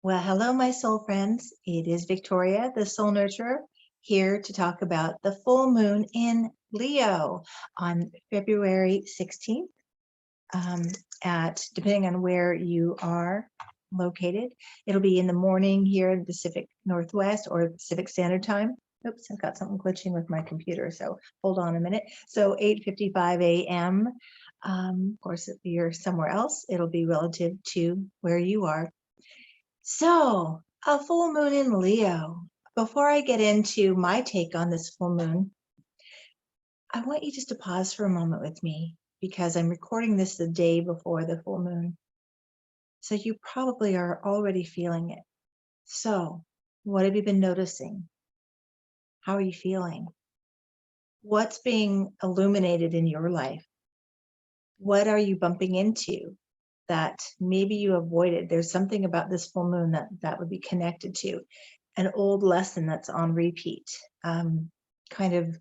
Well, hello, my soul friends. It is Victoria, the Soul Nurturer, here to talk about the full moon in Leo on February 16th. Depending on where you are located, it'll be in the morning here in the Pacific Northwest or Pacific Standard Time. Oops, I've got something glitching with my computer, so hold on a minute. So 8:55 a.m. Of course, if you're somewhere else, it'll be relative to where you are. So, a full moon in Leo. Before I get into my take on this full moon, I want you just to pause for a moment with me because I'm recording this the day before the full moon. So you probably are already feeling it. So, what have you been noticing? How are you feeling? What's being illuminated in your life? What are you bumping into that maybe you avoided? There's something about this full moon that would be connected to an old lesson that's on repeat, kind of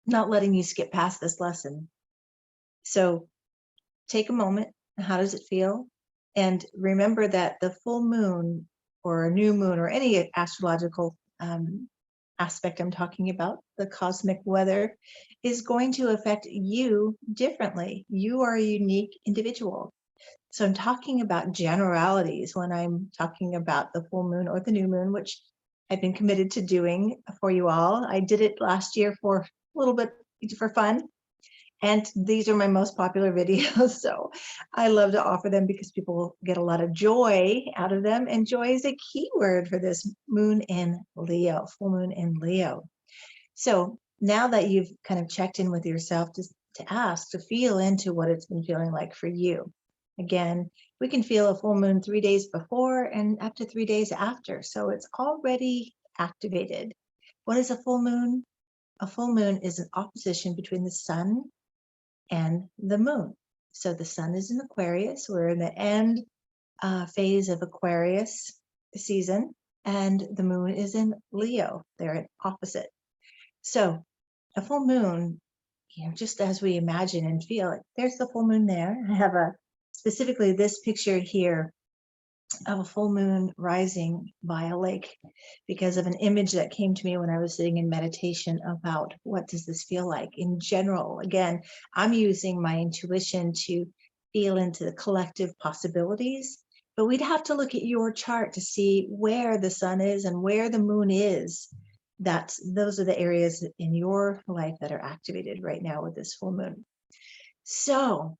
not letting you skip past this lesson. So take a moment. How does it feel? And remember that the full moon or a new moon or any astrological aspect I'm talking about, the cosmic weather, is going to affect you differently. You are a unique individual. So I'm talking about generalities when I'm talking about the full moon or the new moon, which I've been committed to doing for you all. I did it last year for a little bit for fun. And these are my most popular videos. So I love to offer them because people get a lot of joy out of them. And joy is a key word for this moon in Leo, full moon in Leo. So now that you've kind of checked in with yourself to ask, to feel into what it's been feeling like for you. Again, we can feel a full moon 3 days before and up to 3 days after. So it's already activated. What is a full moon? A full moon is an opposition between the sun and the moon. So the sun is in Aquarius. We're in the end phase of Aquarius season, and the moon is in Leo. They're an opposite. So a full moon, just as we imagine and feel it, there's the full moon there. I have specifically this picture here of a full moon rising by a lake because of an image that came to me when I was sitting in meditation about what does this feel like in general. Again, I'm using my intuition to feel into the collective possibilities, but we'd have to look at your chart to see where the sun is and where the moon is. Those are the areas in your life that are activated right now with this full moon. So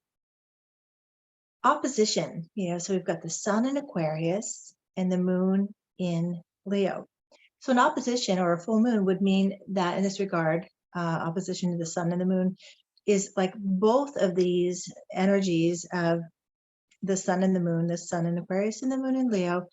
opposition, so we've got the sun in Aquarius and the moon in Leo. So an opposition or a full moon would mean that in this regard, opposition to the sun and the moon is like both of these energies of the sun and the moon, the sun in Aquarius and the moon in Leo,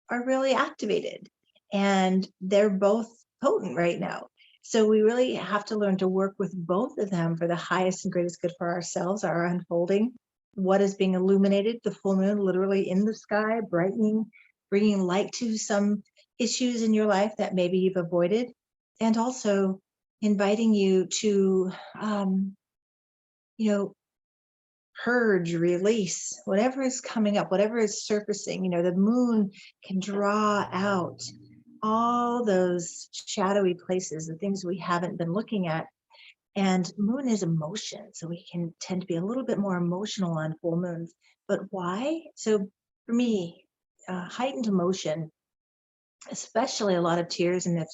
are really activated. And they're both potent right now. So we really have to learn to work with both of them for the highest and greatest good for ourselves, our unfolding. What is being illuminated, the full moon literally in the sky, brightening, bringing light to some issues in your life that maybe you've avoided, and also inviting you to, purge, release, whatever is coming up, whatever is surfacing. The moon can draw out all those shadowy places, the things we haven't been looking at. And moon is emotion. So we can tend to be a little bit more emotional on full moons. But why? So for me, heightened emotion, especially a lot of tears. And if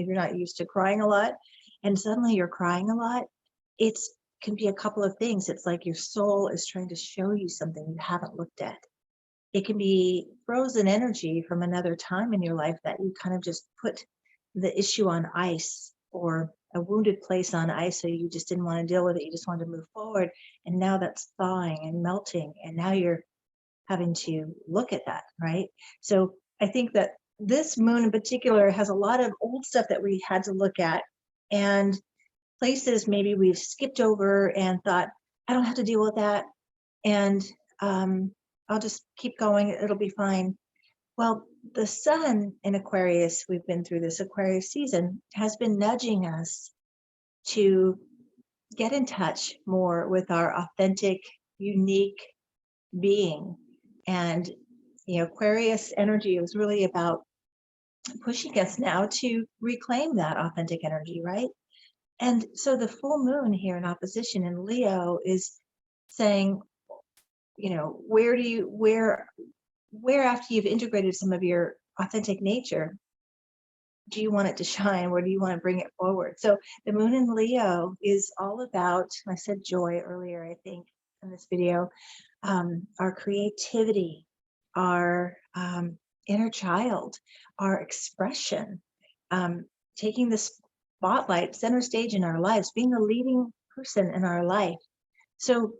you're not used to crying a lot and suddenly you're crying a lot, can be a couple of things. It's like your soul is trying to show you something you haven't looked at. It can be frozen energy from another time in your life that you kind of just put the issue on ice, or a wounded place on ice, so you just didn't want to deal with it. You just wanted to move forward. And now that's thawing and melting. And now you're having to look at that, right? So I think that this moon in particular has a lot of old stuff that we had to look at, and places maybe we've skipped over and thought, I don't have to deal with that. And I'll just keep going. It'll be fine. Well, the sun in Aquarius, we've been through this Aquarius season, has been nudging us to get in touch more with our authentic, unique being. And Aquarius energy was really about pushing us now to reclaim that authentic energy, right? And so the full moon here in opposition in Leo is saying, where after you've integrated some of your authentic nature, do you want it to shine? Where do you want to bring it forward? So the moon in Leo is all about, I said joy earlier, I think, in this video, our creativity, our inner child, our expression, taking the spotlight, center stage in our lives, being the leading person in our life. So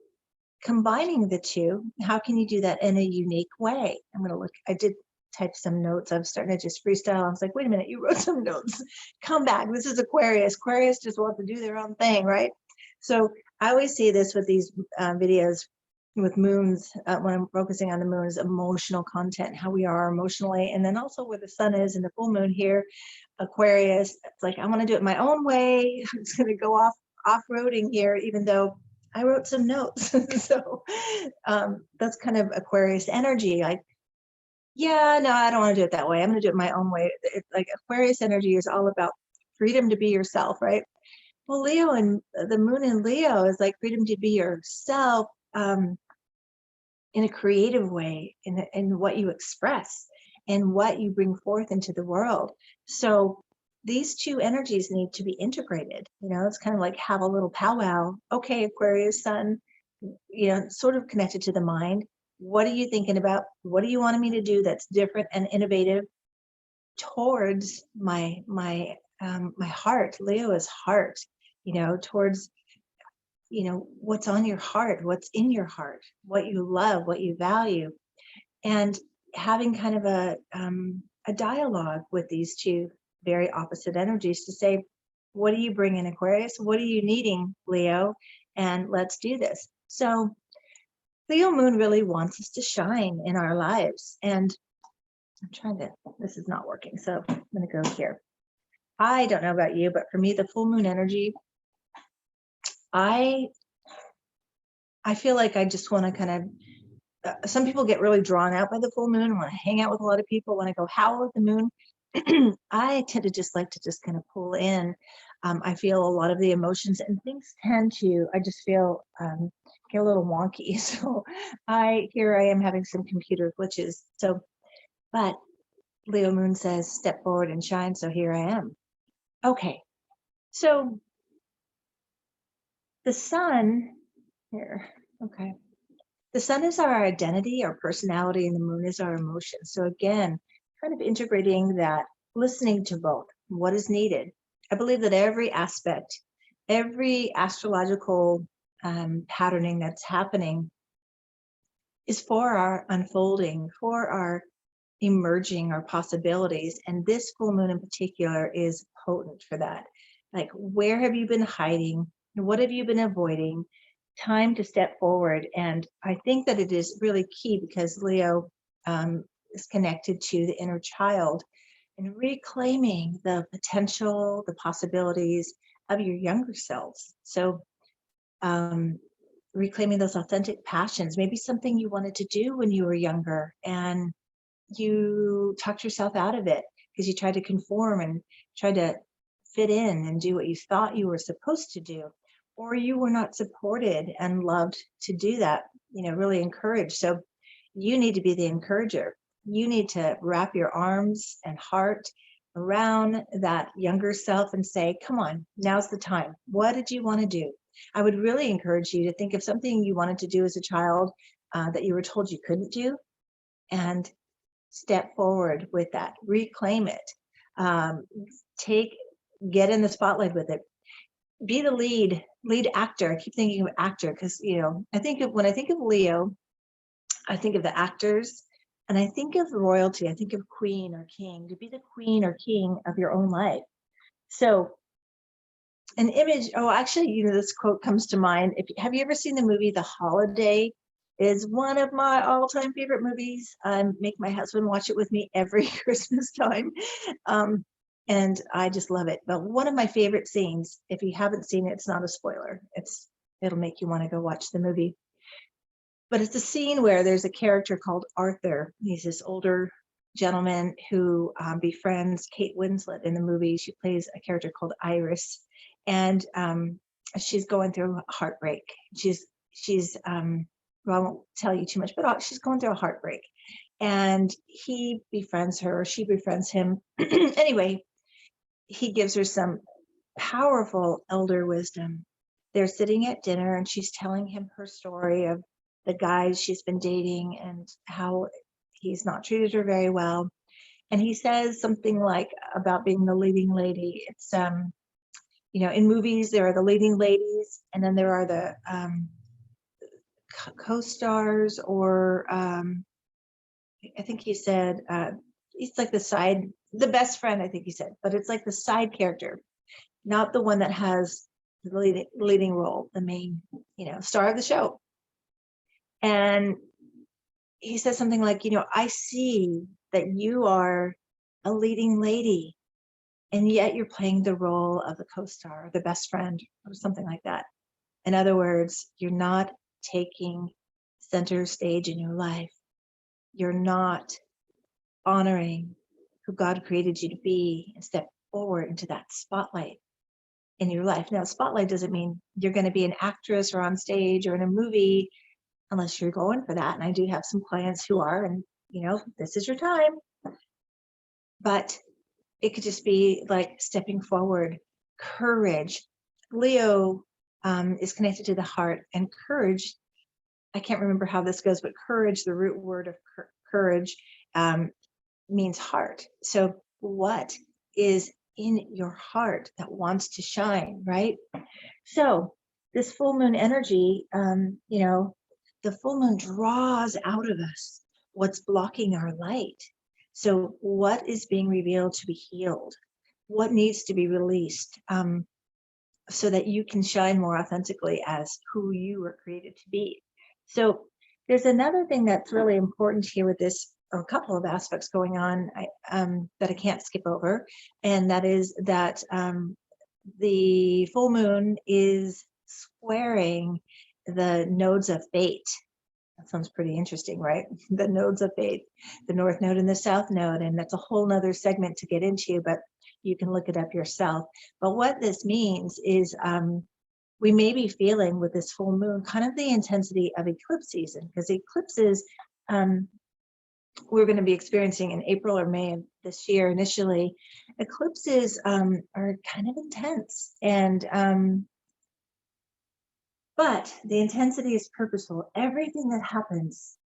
combining the two, how can you do that in a unique way? I'm going to look, I did type some notes. I'm starting to just freestyle. I was like, wait a minute, you wrote some notes. Come back. This is Aquarius. Aquarius just wants to do their own thing, right? So I always see this with these videos with moons, when I'm focusing on the moon's emotional content, how we are emotionally, and then also where the sun is in the full moon here, Aquarius. It's like, I want to do it my own way. I'm just going to go off-roading here, even though I wrote some notes. So that's kind of Aquarius energy. Like, yeah, no, I don't want to do it that way. I'm going to do it my own way. It's like Aquarius energy is all about freedom to be yourself, right? Well, Leo and the moon in Leo is like freedom to be yourself in a creative way, in what you express and what you bring forth into the world. So these two energies need to be integrated. It's kind of like have a little powwow. Okay, Aquarius sun, sort of connected to the mind. What are you thinking about? What do you want me to do that's different and innovative towards my heart? Leo is heart, towards what's on your heart, what's in your heart, what you love, what you value, and having kind of a dialogue with these two very opposite energies to say, what do you bring in, Aquarius? What are you needing, Leo? And let's do this. So Leo moon really wants us to shine in our lives. And this is not working, so I'm going to go here. I don't know about you, but for me, the full moon energy, I feel like I just want to kind of, some people get really drawn out by the full moon, want to hang out with a lot of people, want to go howl at the moon. I tend to just like to just kind of pull in. I feel a lot of the emotions and things I just feel get a little wonky. So here I am having some computer glitches. So, but Leo moon says, step forward and shine. So here I am. Okay. So the sun here. Okay. The sun is our identity, our personality, and the moon is our emotion. So again, kind of integrating that, listening to both, what is needed. I believe that every aspect, every astrological patterning that's happening is for our unfolding, for our emerging, our possibilities. And this full moon in particular is potent for that. Like, where have you been hiding? What have you been avoiding? Time to step forward. And I think that it is really key because Leo is connected to the inner child and reclaiming the potential, the possibilities of your younger selves. So reclaiming those authentic passions, maybe something you wanted to do when you were younger and you talked yourself out of it because you tried to conform and tried to fit in and do what you thought you were supposed to do, or you were not supported and loved to do that, really encouraged. So you need to be the encourager. You need to wrap your arms and heart around that younger self and say, come on, now's the time. What did you want to do? I would really encourage you to think of something you wanted to do as a child that you were told you couldn't do, and step forward with that, reclaim it, get in the spotlight with it, be the lead actor. I keep thinking of actor because, when I think of Leo, I think of the actors and I think of royalty. I think of queen or king, to be the queen or king of your own life. So an image, actually, this quote comes to mind. Have you ever seen the movie The Holiday? Is one of my all-time favorite movies. Make my husband watch it with me every Christmas time. And I just love it. But one of my favorite scenes, if you haven't seen it, it's not a spoiler. It'll make you want to go watch the movie. But it's a scene where there's a character called Arthur. He's this older gentleman who befriends Kate Winslet in the movie. She plays a character called Iris, and she's going through heartbreak. She's well, I won't tell you too much, but she's going through a heartbreak, and he befriends her. She befriends him. Anyway, he gives her some powerful elder wisdom. They're sitting at dinner, and she's telling him her story of the guys she's been dating and how he's not treated her very well. And he says something like about being the leading lady. It's in movies there are the leading ladies, and then there are the co-stars, or I think he said he's like the best friend, I think he said, but it's like the side character, not the one that has the leading role, the main, star of the show. And he says something like, I see that you are a leading lady, and yet you're playing the role of the co-star or the best friend or something like that. In other words, you're not taking center stage in your life. You're not honoring who God created you to be and step forward into that spotlight in your life. Now, spotlight doesn't mean you're going to be an actress or on stage or in a movie, unless you're going for that. And I do have some clients who are, and this is your time. But it could just be like stepping forward, courage. Leo is connected to the heart, and courage, I can't remember how this goes, but courage, the root word of courage, means heart. So what is in your heart that wants to shine, right? So this full moon energy, the full moon draws out of us what's blocking our light. So what is being revealed to be healed? What needs to be released, so that you can shine more authentically as who you were created to be? So there's another thing that's really important here with this, or a couple of aspects going on, that I can't skip over, and that is that the full moon is squaring the nodes of fate. That sounds pretty interesting, right? The nodes of fate, the north node and the south node, and that's a whole nother segment to get into, but you can look it up yourself. But what this means is we may be feeling with this full moon kind of the intensity of eclipse season, because eclipses we're going to be experiencing in April or May of this year initially. Eclipses are kind of intense, and but the intensity is purposeful. Everything that happens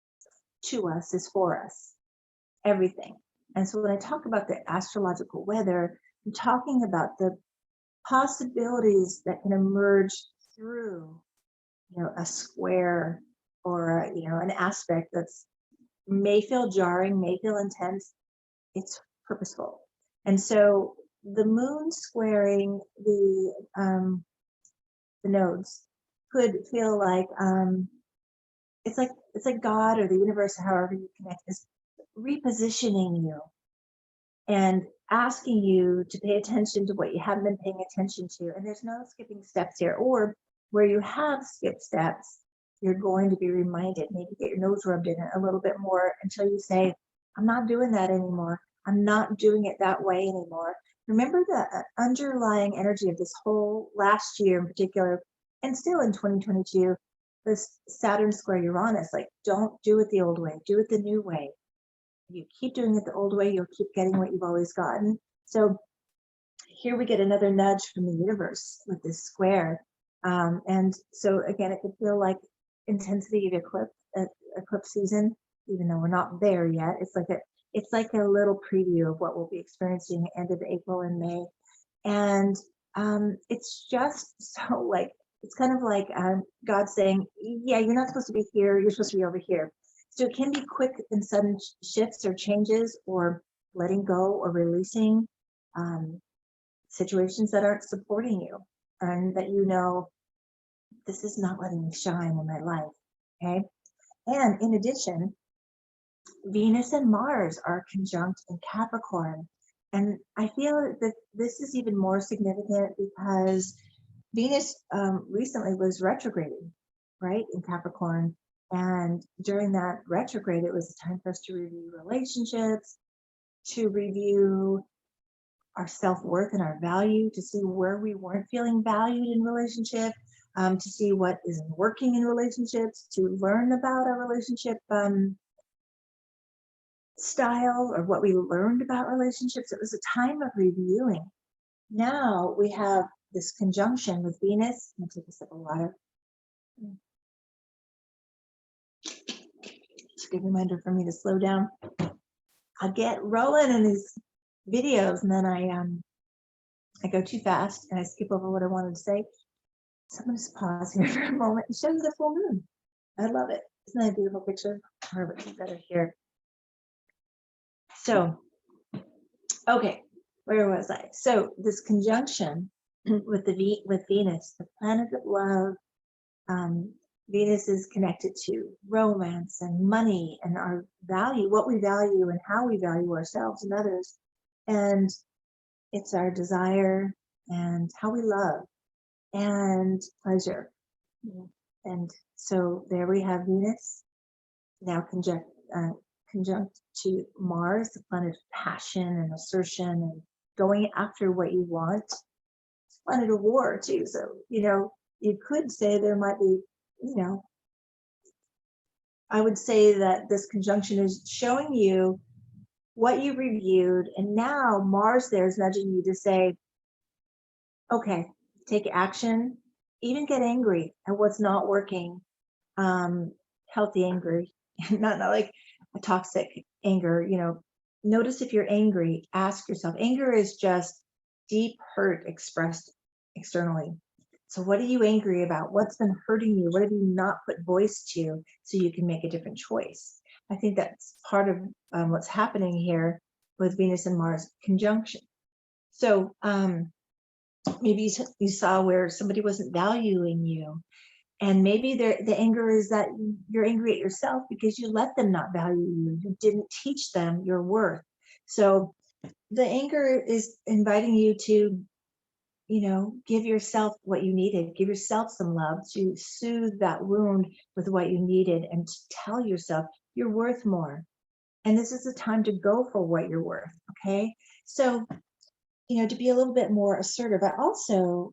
to us is for us, everything. And so when I talk about the astrological weather, I'm talking about the possibilities that can emerge through, a square, or an aspect that's may feel jarring, may feel intense. It's purposeful. And so the moon squaring the nodes could feel like it's like God or the universe, however you connect, is repositioning you and asking you to pay attention to what you haven't been paying attention to. And there's no skipping steps here, or where you have skipped steps, you're going to be reminded, maybe get your nose rubbed in it a little bit more until you say, I'm not doing that anymore. I'm not doing it that way anymore. Remember the underlying energy of this whole last year in particular, and still in 2022, this Saturn square Uranus, like, don't do it the old way, do it the new way. You keep doing it the old way, you'll keep getting what you've always gotten. So here we get another nudge from the universe with this square. And so again, it could feel like intensity of eclipse season, even though we're not there yet. It's like a little preview of what we'll be experiencing end of April and May. And it's just so like, it's kind of like God saying, yeah, you're not supposed to be here, you're supposed to be over here. So it can be quick and sudden shifts or changes, or letting go or releasing situations that aren't supporting you, and that this is not letting me shine in my life. Okay. And in addition, Venus and Mars are conjunct in Capricorn. And I feel that this is even more significant because Venus recently was retrograding, right, in Capricorn. And during that retrograde, it was a time for us to review relationships, to review our self-worth and our value, to see where we weren't feeling valued in relationship, to see what isn't working in relationships, to learn about our relationship style or what we learned about relationships. It was a time of reviewing. Now we have this conjunction with Venus. I'm gonna take a sip of water. It's a good reminder for me to slow down. I get rolling in these videos and then I go too fast and I skip over what I wanted to say. So I'm gonna just pause here for a moment and show you the full moon. I love it. Isn't that a beautiful picture? Or would be better here. So, okay, where was I? So this conjunction with Venus, the planet of love. Venus is connected to romance and money and our value, what we value and how we value ourselves and others. And it's our desire and how we love and pleasure. And so there we have Venus now conjunct to Mars, the planet of passion and assertion and going after what you want. It's a planet of war too. So, you could say there might be, I would say that this conjunction is showing you what you reviewed, and now Mars there is nudging you to say, okay, take action, even get angry at what's not working. Healthy angry, not like a toxic anger. Notice if you're angry, ask yourself. Anger is just deep hurt expressed externally. So what are you angry about? What's been hurting you? What have you not put voice to so you can make a different choice? I think that's part of what's happening here with Venus and Mars conjunction. So maybe you saw where somebody wasn't valuing you, and maybe the anger is that you're angry at yourself because you let them not value you. You didn't teach them your worth. So the anger is inviting you to give yourself what you needed, give yourself some love to soothe that wound with what you needed and to tell yourself you're worth more. And this is the time to go for what you're worth. Okay. So, to be a little bit more assertive, I also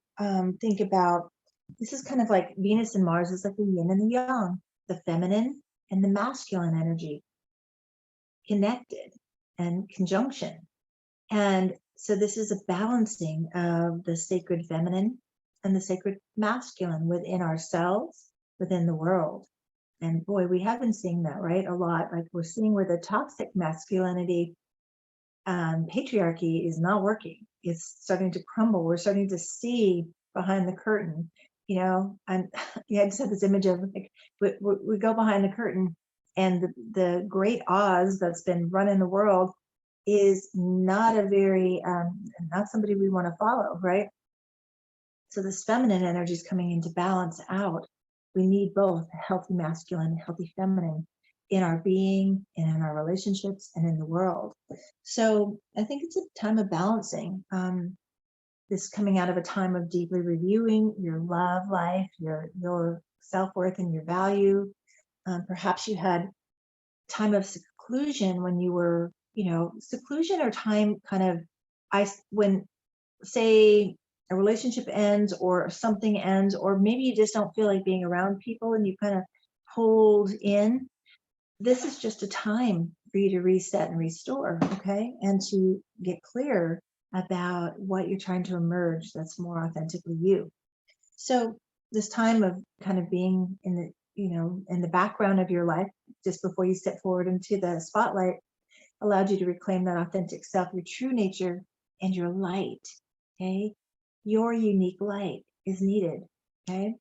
think about this is kind of like Venus and Mars is like the yin and the yang, the feminine and the masculine energy connected and conjunction. And so this is a balancing of the sacred feminine and the sacred masculine within ourselves, within the world. And boy, we have been seeing that, right? A lot. Like we're seeing where the toxic masculinity, patriarchy is not working. It's starting to crumble. We're starting to see behind the curtain, and I just had this image of like, we go behind the curtain and the great Oz that's been running the world is not a very not somebody we want to follow, right? So this feminine energy is coming in to balance out. We need both a healthy masculine, healthy feminine in our being and in our relationships and in the world. So I think it's a time of balancing. This coming out of a time of deeply reviewing your love life, your self-worth and your value. Perhaps you had time of seclusion when you were, seclusion or time kind of when say a relationship ends or something ends, or maybe you just don't feel like being around people and you kind of pulled in. This is just a time for you to reset and restore, okay? And to get clear about what you're trying to emerge that's more authentically you. So this time of kind of being in the, in the background of your life, just before you step forward into the spotlight, allowed you to reclaim that authentic self, your true nature, and your light, okay? Your unique light is needed, okay?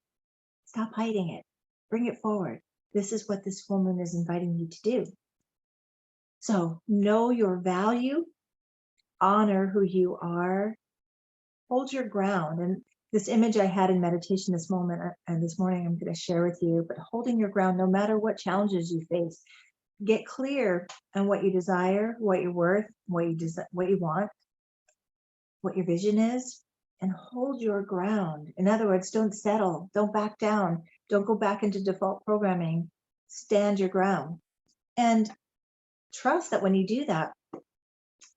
Stop hiding it. Bring it forward. This is what this full moon is inviting you to do. So know your value, honor who you are, hold your ground. And this image I had in meditation this moment and this morning I'm going to share with you, but holding your ground no matter what challenges you face. Get clear on what you desire, what you're worth, what you want, what your vision is, and hold your ground. In other words, don't settle, don't back down, don't go back into default programming. stand your ground. And trust that when you do that,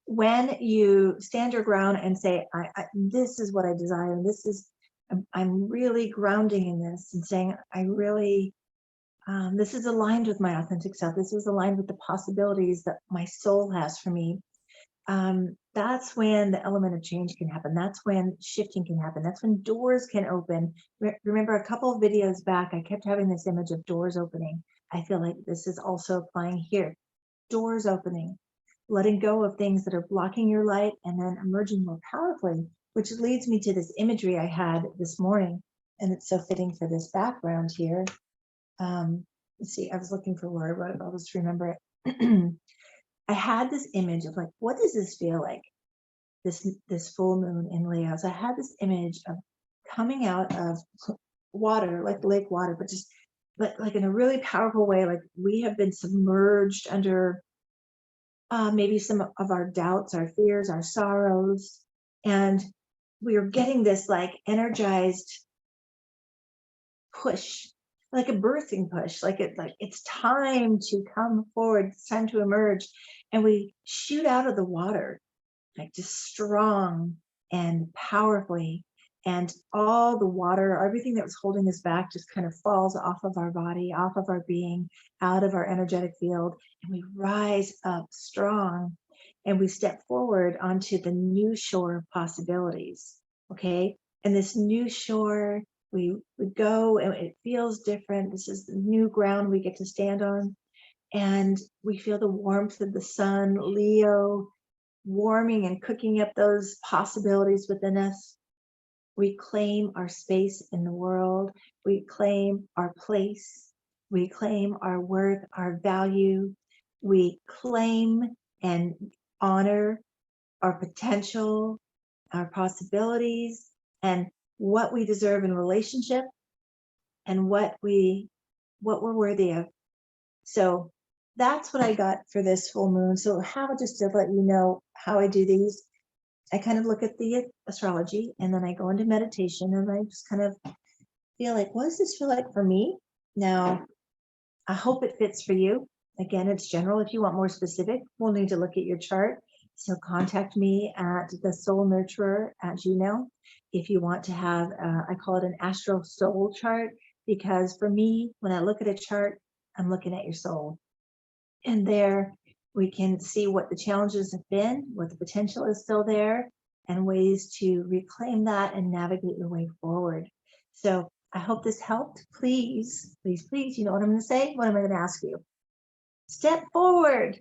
when you stand your ground and say, this is what I desire, this is, I'm really grounding in this and saying, I really, this is aligned with my authentic self. This is aligned with the possibilities that my soul has for me. That's when the element of change can happen. That's when shifting can happen. That's when doors can open. Remember a couple of videos back, I kept having this image of doors opening. I feel like this is also applying here. Doors opening, letting go of things that are blocking your light and then emerging more powerfully, which leads me to this imagery I had this morning. And it's so fitting for this background here. Let's see, I was looking for where I wrote it. I'll just remember it. I had this image of like, what does this feel like? This full moon in Leo. So I had this image of coming out of water, like lake water, but just like in a really powerful way. Like we have been submerged under maybe some of our doubts, our fears, our sorrows, and we are getting this like energized push, like a birthing push, like it's time to come forward, it's time to emerge, and we shoot out of the water like just strong and powerfully, and all the water, everything that was holding us back just kind of falls off of our body, off of our being, out of our energetic field, and we rise up strong and we step forward onto the new shore of possibilities. Okay, and this new shore, we go and it feels different. This is the new ground we get to stand on, and we feel the warmth of the sun, Leo, warming and cooking up those possibilities within us. We claim our space in the world. We claim our place. We claim our worth, our value. We claim and honor our potential, our possibilities, and what we deserve in relationship, and what we're worthy of. So that's what I got for this full moon. So how, just to let you know how I do these, I kind of look at the astrology and then I go into meditation and I just kind of feel like, what does this feel like for me? Now, I hope it fits for you. Again, it's general. If you want more specific, we'll need to look at your chart. So contact me at thesoulnurturer@gmail.com if you want to have, I call it an astral soul chart, because for me, when I look at a chart, I'm looking at your soul. And there we can see what the challenges have been, what the potential is still there, and ways to reclaim that and navigate your way forward. So I hope this helped. Please, please, please, you know what I'm going to say? What am I going to ask you? Step forward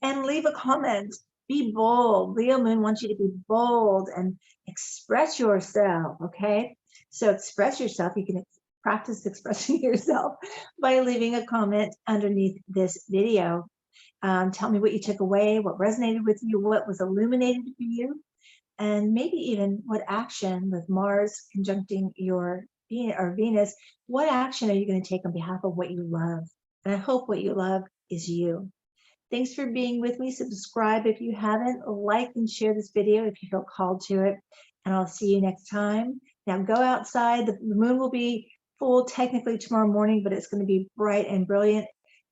and leave a comment. Be bold. Leo Moon wants you to be bold and express yourself, okay? So express yourself. You can practice expressing yourself by leaving a comment underneath this video. Tell me what you took away, what resonated with you, what was illuminated for you, and maybe even what action, with Mars conjuncting your Venus, what action are you going to take on behalf of what you love? And I hope what you love is you. Thanks for being with me. Subscribe if you haven't. Like and share this video if you feel called to it. And I'll see you next time. Now go outside. The moon will be full technically tomorrow morning, but it's going to be bright and brilliant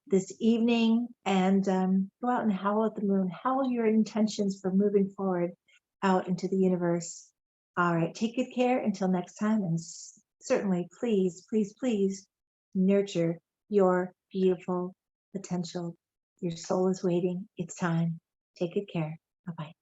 this evening. And go out and howl at the moon. Howl your intentions for moving forward out into the universe. All right. Take good care until next time. And certainly, please, please, please nurture your beautiful potential. Your soul is waiting. It's time. Take good care. Bye-bye.